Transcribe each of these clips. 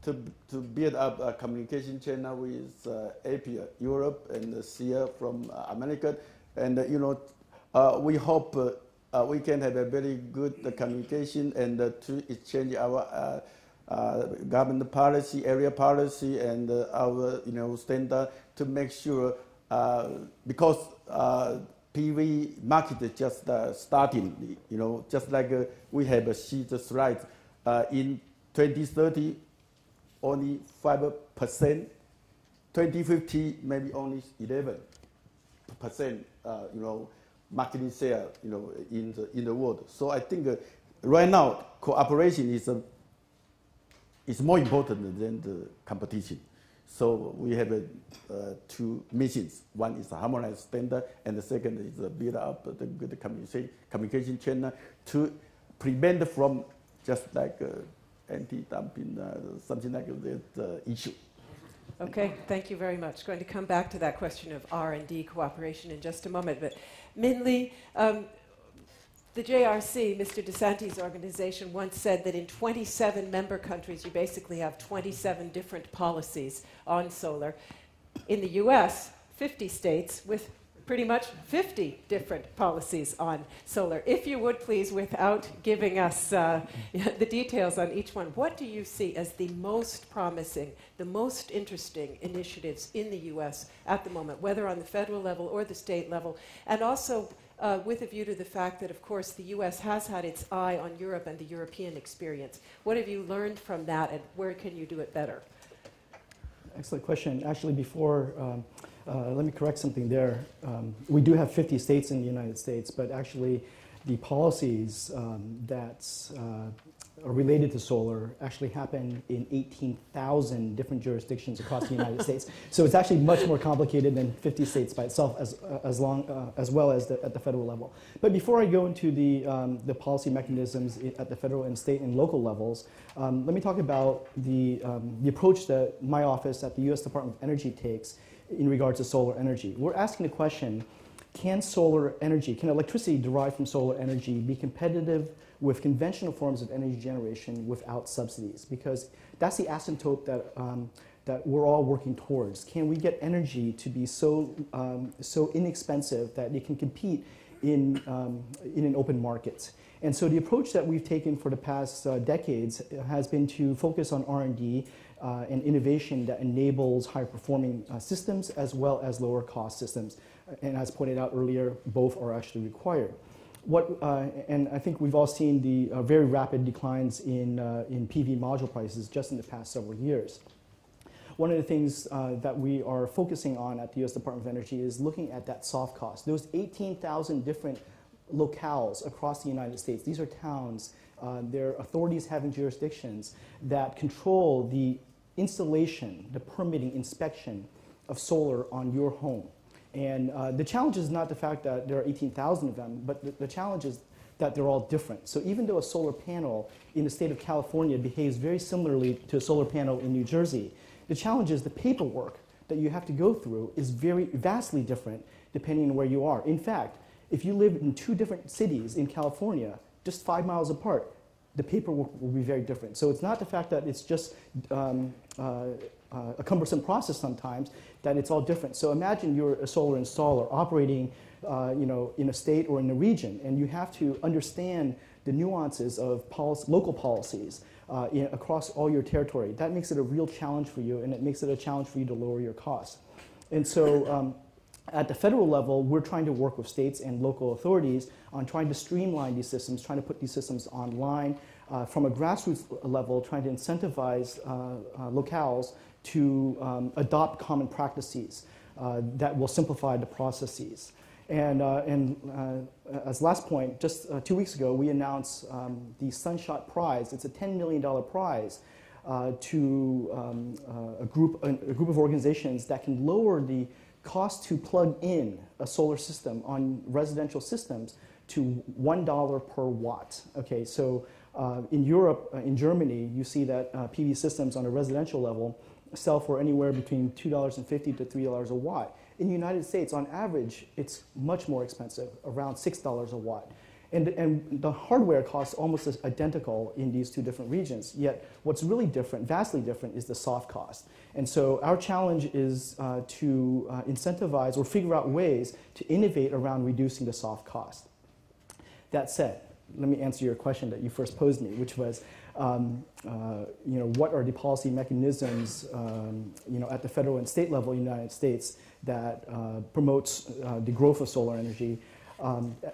to build up a communication channel with Asia, Europe, and Asia from America, and we hope we can have a very good communication and to exchange our government policy, area policy, and our standard to make sure because PV market is just starting. Just like we have a sheet slide in 2030. Only 5%, 2050 maybe only 11%, market share, in the world. So I think right now cooperation is more important than the competition. So we have two missions. One is a harmonized standard, and the second is build up the good communication channel to prevent from just like anti-dumping, something like that issue. Okay, thank you very much. Going to come back to that question of R&D cooperation in just a moment. But Min Lee, the JRC, Mr. DeSanti's organization, once said that in 27 member countries, you basically have 27 different policies on solar. In the US, 50 states with pretty much 50 different policies on solar. If you would please, without giving us the details on each one, what do you see as the most promising, the most interesting initiatives in the US at the moment, whether on the federal level or the state level, and also with a view to the fact that, of course, the US has had its eye on Europe and the European experience. What have you learned from that, and where can you do it better? Excellent question. Actually, before, let me correct something there. We do have 50 states in the United States, but actually the policies that are related to solar actually happen in 18,000 different jurisdictions across the United States. So it's actually much more complicated than 50 states by itself, as well as at the federal level. But before I go into the policy mechanisms at the federal and state and local levels, let me talk about the approach that my office at the U.S. Department of Energy takes in regards to solar energy. We're asking the question, can solar energy, can electricity derived from solar energy be competitive with conventional forms of energy generation without subsidies? Because that's the asymptote that we're all working towards. Can we get energy to be so inexpensive that it can compete in an open market? And so the approach that we've taken for the past decades has been to focus on R&D and innovation that enables higher performing systems as well as lower cost systems. And as pointed out earlier, both are actually required. And I think we've all seen the very rapid declines in PV module prices just in the past several years. One of the things that we are focusing on at the U.S. Department of Energy is looking at that soft cost. Those 18,000 different locales across the United States, these are towns, they're authorities having jurisdictions that control the installation, the permitting, inspection of solar on your home. And the challenge is not the fact that there are 18,000 of them, but the challenge is that they're all different. So even though a solar panel in the state of California behaves very similarly to a solar panel in New Jersey, the challenge is the paperwork that you have to go through is vastly different depending on where you are. In fact, if you live in two different cities in California, just 5 miles apart, the paperwork will be very different. So it's not the fact that it's just a cumbersome process sometimes, that it's all different. So imagine you're a solar installer operating in a state or in a region, and you have to understand the nuances of local policies across all your territory. That makes it a real challenge for you, and it makes it a challenge for you to lower your costs. And so at the federal level, we're trying to work with states and local authorities on trying to streamline these systems, trying to put these systems online, from a grassroots level, trying to incentivize locales to adopt common practices that will simplify the processes. And as last point, just 2 weeks ago, we announced the Sunshot Prize. It's a $10 million prize to a group of organizations that can lower the cost to plug in a solar system on residential systems to $1 per watt. Okay, so in Europe, in Germany, you see that PV systems on a residential level sell for anywhere between $2.50 to $3 a watt. In the United States, on average, it's much more expensive, around $6 a watt. And the hardware costs almost is identical in these two different regions, yet what's really different, vastly different, is the soft cost. And so our challenge is to incentivize or figure out ways to innovate around reducing the soft cost. That said, let me answer your question that you first posed me, which was, what are the policy mechanisms, at the federal and state level in the United States that promotes the growth of solar energy?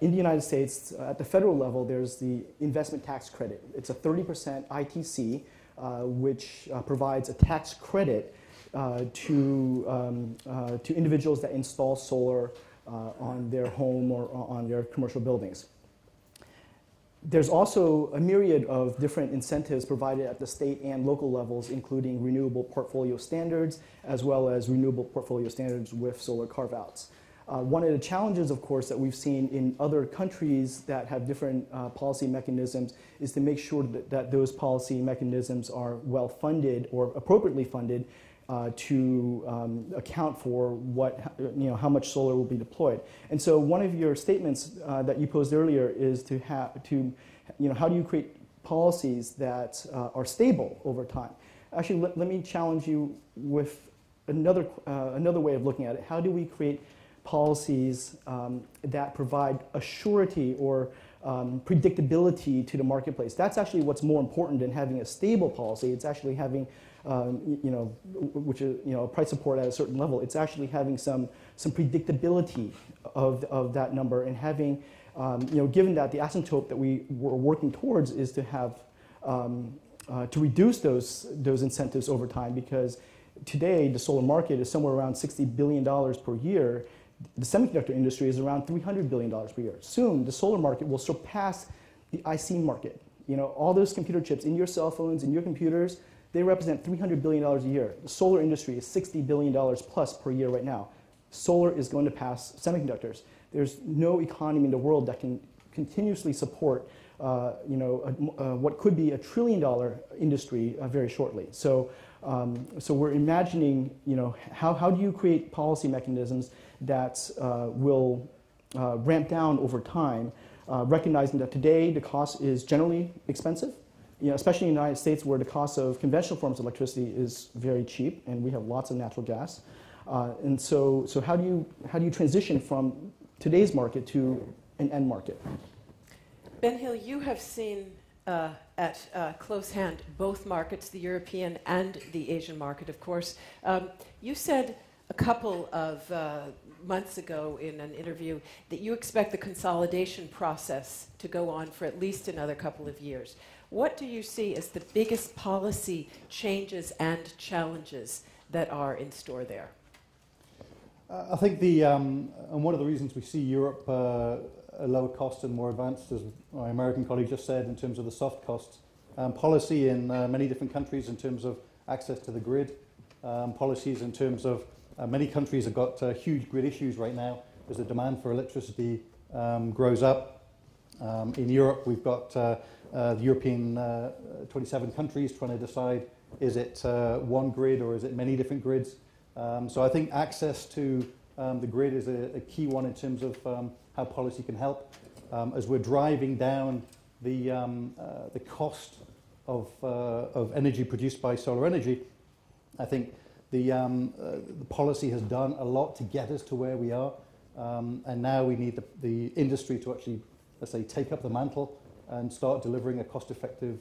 In the United States, at the federal level, there's the investment tax credit. It's a 30% ITC, which provides a tax credit to individuals that install solar on their home or on their commercial buildings. There's also a myriad of different incentives provided at the state and local levels, including renewable portfolio standards, as well as renewable portfolio standards with solar carve-outs. One of the challenges, of course, that we've seen in other countries that have different policy mechanisms is to make sure that those policy mechanisms are well funded or appropriately funded to account for how much solar will be deployed. And so one of your statements that you posed earlier is how do you create policies that are stable over time? Actually, let me challenge you with another way of looking at it. How do we create policies that provide a surety or predictability to the marketplace? That's actually what's more important than having a stable policy. It's actually having, which is price support at a certain level. It's actually having some predictability of that number, and having, given that the asymptote that we were working towards is to have to reduce those incentives over time, because today the solar market is somewhere around $60 billion per year. The semiconductor industry is around $300 billion per year. Soon, the solar market will surpass the IC market. All those computer chips in your cell phones, in your computers, they represent $300 billion a year. The solar industry is $60 billion plus per year right now. Solar is going to pass semiconductors. There's no economy in the world that can continuously support what could be $1 trillion industry very shortly. So we're imagining, how do you create policy mechanisms that will ramp down over time, recognizing that today the cost is generally expensive, especially in the United States, where the cost of conventional forms of electricity is very cheap, and we have lots of natural gas. And so how do you transition from today's market to an end market? Ben Hill, you have seen at close hand both markets, the European and the Asian market, of course. You said a couple of months ago in an interview that you expect the consolidation process to go on for at least another couple of years. What do you see as the biggest policy changes and challenges that are in store there? I think and one of the reasons we see Europe a lower cost and more advanced, as my American colleague just said, in terms of the soft costs, policy in many different countries in terms of access to the grid, policies in terms of many countries have got huge grid issues right now as the demand for electricity grows up. In Europe, we've got the European 27 countries trying to decide, is it one grid or is it many different grids? So I think access to the grid is a key one in terms of how policy can help. As we're driving down the cost of energy produced by solar energy, I think the policy has done a lot to get us to where we are, and now we need the industry to actually, let's say, take up the mantle and start delivering a cost-effective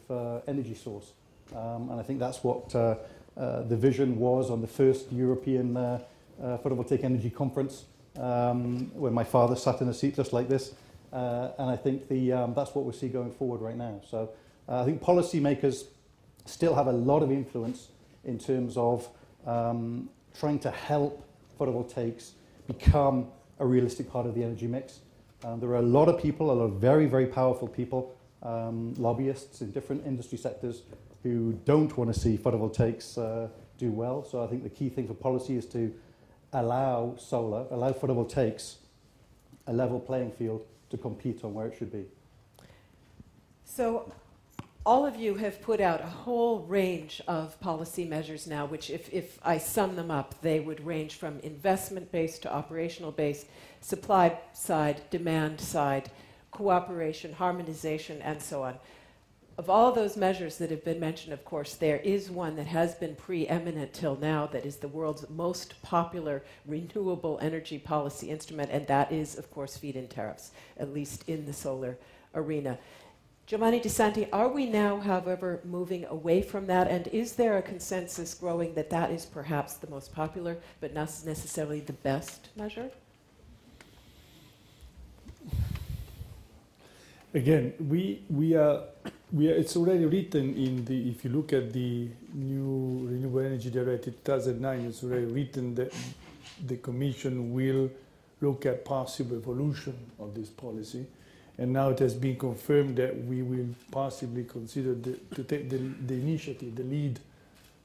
energy source. And I think that's what the vision was on the first European photovoltaic energy conference, where my father sat in a seat just like this, and I think that's what we see going forward right now. So I think policymakers still have a lot of influence in terms of trying to help photovoltaics become a realistic part of the energy mix. There are a lot of people, a lot of very, very powerful people, lobbyists in different industry sectors who don't want to see photovoltaics do well. So I think the key thing for policy is to allow photovoltaics a level playing field to compete on where it should be. So all of you have put out a whole range of policy measures now, which if I sum them up, they would range from investment-based to operational-based, supply side, demand side. cooperation, harmonization, and so on. Of all those measures that have been mentioned, of course, there is one that has been preeminent till now that is the world's most popular renewable energy policy instrument, and that is, of course, feed-in tariffs, at least in the solar arena. Giovanni De Santi, are we now, however, moving away from that, and is there a consensus growing that that is perhaps the most popular, but not necessarily the best measure? Again, we are. It's already written in the. If you look at the new Renewable Energy Directive 2009, it's already written that the Commission will look at possible evolution of this policy, and now it has been confirmed that we will possibly consider to take the initiative, the lead,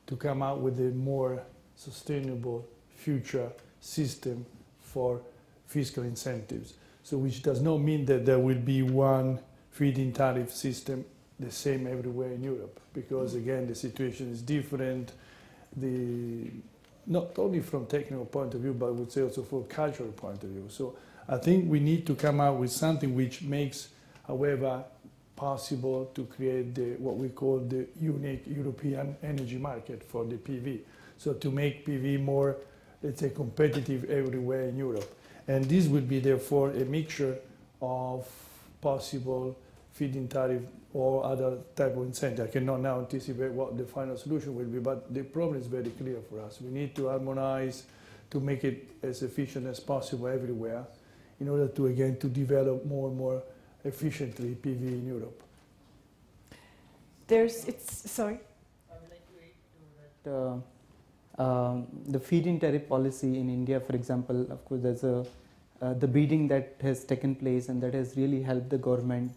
to come out with a more sustainable future system for fiscal incentives. So, which does not mean that there will be one feed-in tariff system the same everywhere in Europe, because again the situation is different, not only from technical point of view, but I would say also from cultural point of view. So I think we need to come out with something which makes, however, possible to create what we call the unique European energy market for the PV. So to make PV more, let's say, competitive everywhere in Europe. And this will be therefore a mixture of possible feed-in tariff or other type of incentive. I cannot now anticipate what the final solution will be, but the problem is very clear for us. We need to harmonize to make it as efficient as possible everywhere in order to, again, to develop more and more efficiently PV in Europe. Sorry? I would like to add to that the feed-in tariff policy in India, for example, of course, there's the bidding that has taken place and that has really helped the government